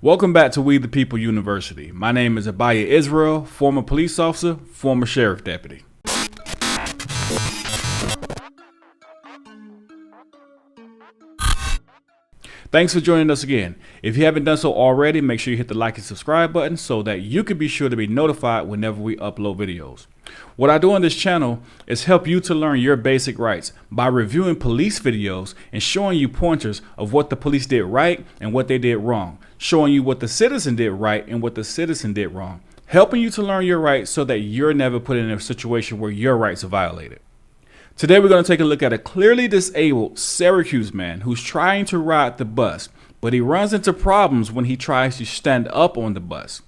Welcome back to We the People University. My name is Abaya Israel, former police officer, former sheriff deputy. Thanks for joining us again. If you haven't done so already, make sure you hit the like and subscribe button so that you can be sure to be notified whenever we upload videos. What I do on this channel is help you to learn your basic rights by reviewing police videos and showing you pointers of what the police did right and what they did wrong, showing you what the citizen did right and what the citizen did wrong, helping you to learn your rights so that you're never put in a situation where your rights are violated. Today we're going to take a look at a clearly disabled Syracuse man who's trying to ride the bus, but he runs into problems when he tries to stand up on the bus.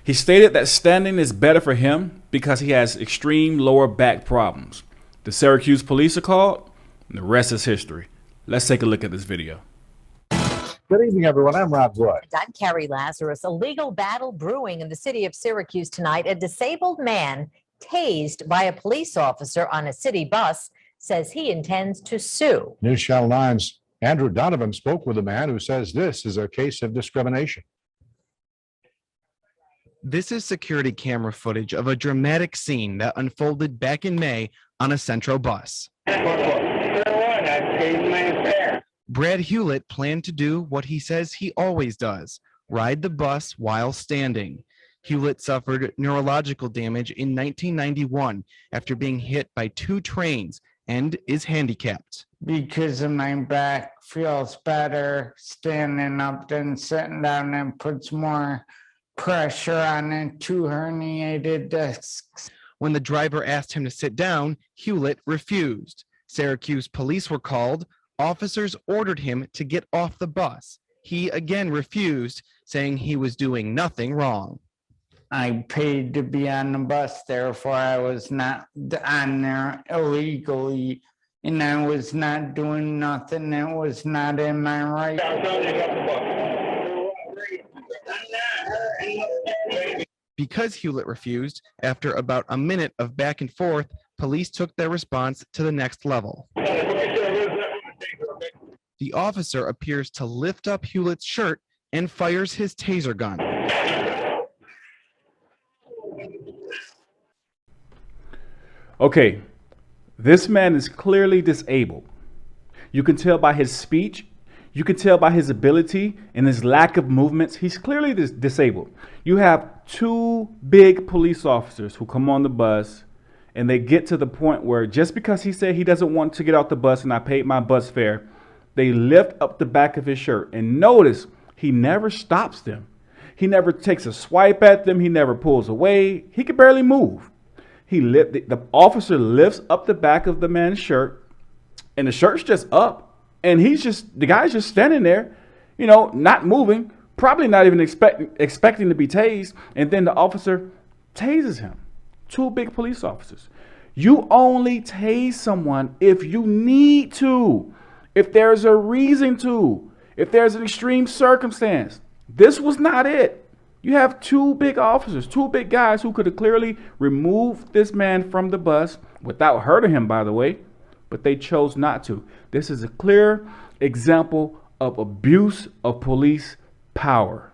He stated that standing is better for him because he has extreme lower back problems. The Syracuse police are called, and the rest is history. Let's take a look at this video. Good evening, everyone. I'm Rob Wood. I'm Carrie Lazarus. A legal battle brewing in the city of Syracuse tonight. A disabled man tased by a police officer on a city bus says he intends to sue. News Channel 9's Andrew Donovan spoke with a man who says this is a case of discrimination. This is security camera footage of a dramatic scene that unfolded back in May on a Central bus. Brad Hewlett planned to do what he says he always does, ride the bus while standing. Hewlett suffered neurological damage in 1991 after being hit by two trains and is handicapped. Because of my back feels better standing up than sitting down, and puts more pressure on the two herniated discs. When the driver asked him to sit down, Hewlett refused. Syracuse police were called. Officers ordered him to get off the bus. He again refused, saying he was doing nothing wrong. I paid to be on the bus, therefore I was not on there illegally, and I was not doing nothing that was not in my right. Because Hewlett refused, after about a minute of back and forth, police took their response to the next level. The officer appears to lift up Hewlett's shirt and fires his taser gun. Okay, this man is clearly disabled. You can tell by his speech, you can tell by his ability and his lack of movements. He's clearly disabled. You have two big police officers who come on the bus and they get to the point where just because he said he doesn't want to get off the bus and I paid my bus fare, they lift up the back of his shirt. And notice he never stops them. He never takes a swipe at them. He never pulls away. He can barely move. The officer lifts up the back of the man's shirt, and the shirt's just up, and the guy's just standing there, not moving, probably not even expecting to be tased, and then the officer tases him. Two big police officers. You only tase someone if you need to, if there's a reason to, if there's an extreme circumstance. This was not it. You have two big officers, two big guys who could have clearly removed this man from the bus without hurting him, by the way, but they chose not to. This is a clear example of abuse of police power.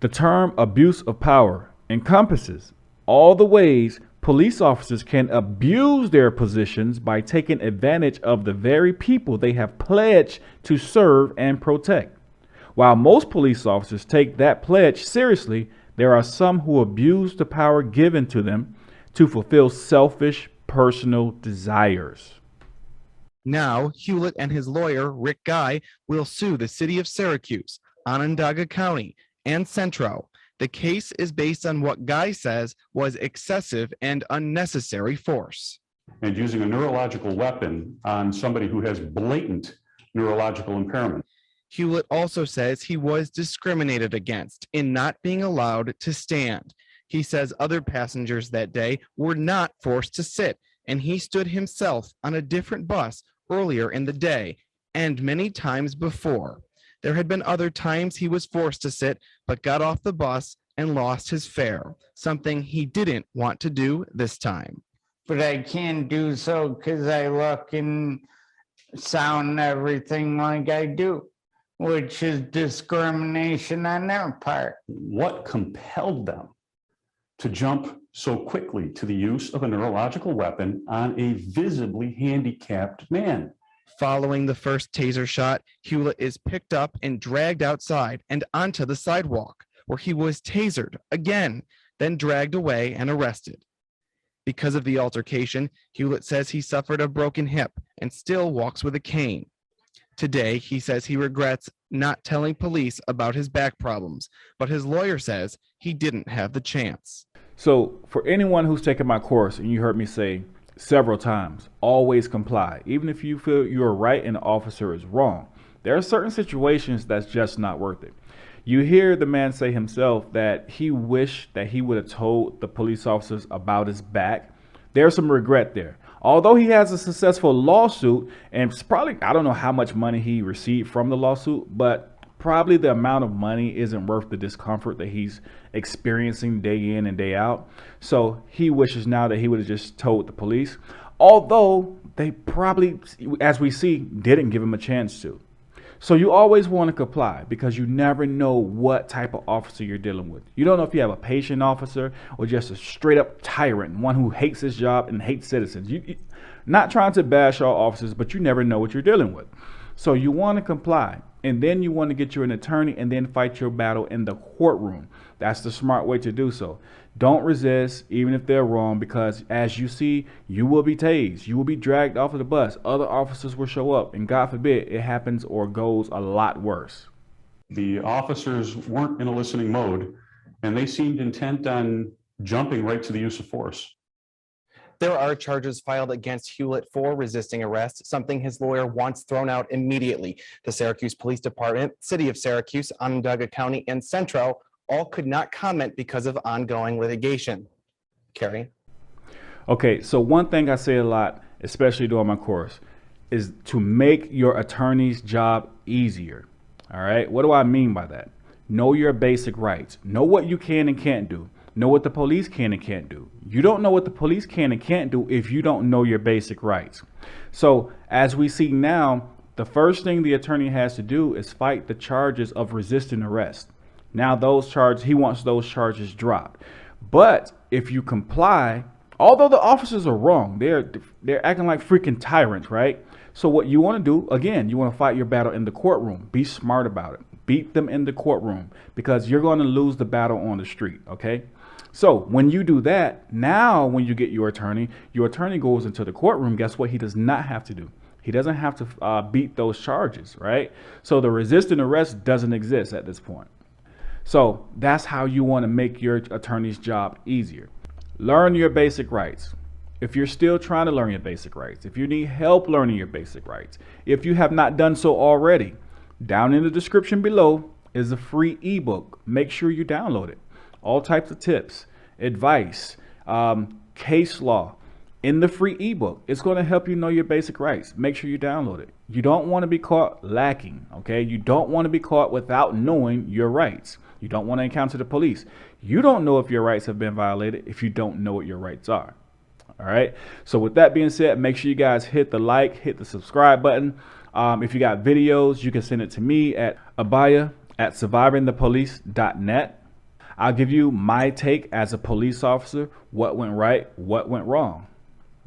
The term abuse of power encompasses all the ways police officers can abuse their positions by taking advantage of the very people they have pledged to serve and protect. While most police officers take that pledge seriously, there are some who abuse the power given to them to fulfill selfish personal desires. Now, Hewlett and his lawyer, Rick Guy, will sue the city of Syracuse, Onondaga County, and Centro. The case is based on what Guy says was excessive and unnecessary force. And using a neurological weapon on somebody who has blatant neurological impairment. Hewlett also says he was discriminated against in not being allowed to stand. He says other passengers that day were not forced to sit, and he stood himself on a different bus earlier in the day and many times before. There had been other times he was forced to sit, but got off the bus and lost his fare, something he didn't want to do this time. But I can't do so because I look and sound everything like I do. which is discrimination on their part. What compelled them to jump so quickly to the use of a neurological weapon on a visibly handicapped man? Following the first taser shot, Hewlett is picked up and dragged outside and onto the sidewalk, where he was tasered again, then dragged away and arrested. Because of the altercation, Hewlett says he suffered a broken hip and still walks with a cane. Today, he says he regrets not telling police about his back problems, but his lawyer says he didn't have the chance. So for anyone who's taken my course, and you heard me say several times, always comply. Even if you feel you're right and the officer is wrong, there are certain situations that's just not worth it. You hear the man say himself that he wished that he would have told the police officers about his back. There's some regret there. Although he has a successful lawsuit, and it's probably, I don't know how much money he received from the lawsuit, but probably the amount of money isn't worth the discomfort that he's experiencing day in and day out. So he wishes now that he would have just told the police, although they probably, as we see, didn't give him a chance to. So you always want to comply, because you never know what type of officer you're dealing with. You don't know if you have a patient officer or just a straight up tyrant, one who hates his job and hates citizens. Not trying to bash all officers, but you never know what you're dealing with. So you want to comply, and then you want to get you an attorney and then fight your battle in the courtroom. That's the smart way to do so. Don't resist, even if they're wrong, because as you see, you will be tased. You will be dragged off of the bus. Other officers will show up, and God forbid it happens or goes a lot worse. The officers weren't in a listening mode, and they seemed intent on jumping right to the use of force. There are charges filed against Hewlett for resisting arrest, something his lawyer wants thrown out immediately. The Syracuse Police Department, City of Syracuse, Onondaga County, and Centro all could not comment because of ongoing litigation. Carrie? Okay, so one thing I say a lot, especially during my course, is to make your attorney's job easier. All right, what do I mean by that? Know your basic rights. Know what you can and can't do. Know what the police can and can't do. You don't know what the police can and can't do if you don't know your basic rights. So as we see now, the first thing the attorney has to do is fight the charges of resisting arrest. Now those charges, he wants those charges dropped. But if you comply, although the officers are wrong, they're acting like freaking tyrants, right? So what you want to do, again, you want to fight your battle in the courtroom. Be smart about it. Beat them in the courtroom, because you're going to lose the battle on the street, okay? So when you do that, now when you get your attorney goes into the courtroom. Guess what? He does not have to do. He doesn't have to beat those charges, right? So the resisting arrest doesn't exist at this point. So that's how you want to make your attorney's job easier. Learn your basic rights. If you're still trying to learn your basic rights, if you need help learning your basic rights, if you have not done so already, down in the description below is a free ebook. Make sure you download it. All types of tips, advice, case law in the free ebook. It's going to help you know your basic rights. Make sure you download it. You don't want to be caught lacking, okay? You don't want to be caught without knowing your rights. You don't want to encounter the police. You don't know if your rights have been violated if you don't know what your rights are. All right. So with that being said, make sure you guys hit the like, hit the subscribe button. If you got videos, you can send it to me at abaya@survivingthepolice.net. I'll give you my take as a police officer, what went right, what went wrong.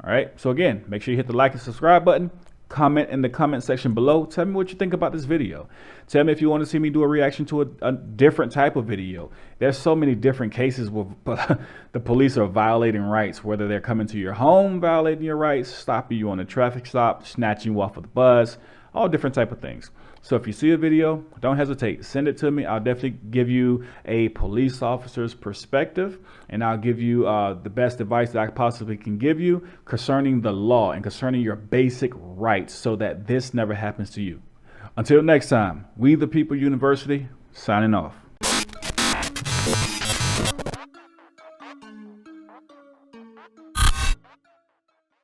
All right. So again, make sure you hit the like and subscribe button. Comment in the comment section below. Tell me what you think about this video. Tell me if you want to see me do a reaction to a different type of video. There's so many different cases where the police are violating rights, whether they're coming to your home, violating your rights, stopping you on a traffic stop, snatching you off of the bus, all different type of things. So if you see a video, don't hesitate. Send it to me. I'll definitely give you a police officer's perspective, and I'll give you the best advice that I possibly can give you concerning the law and concerning your basic rights so that this never happens to you. Until next time, We the People University, signing off.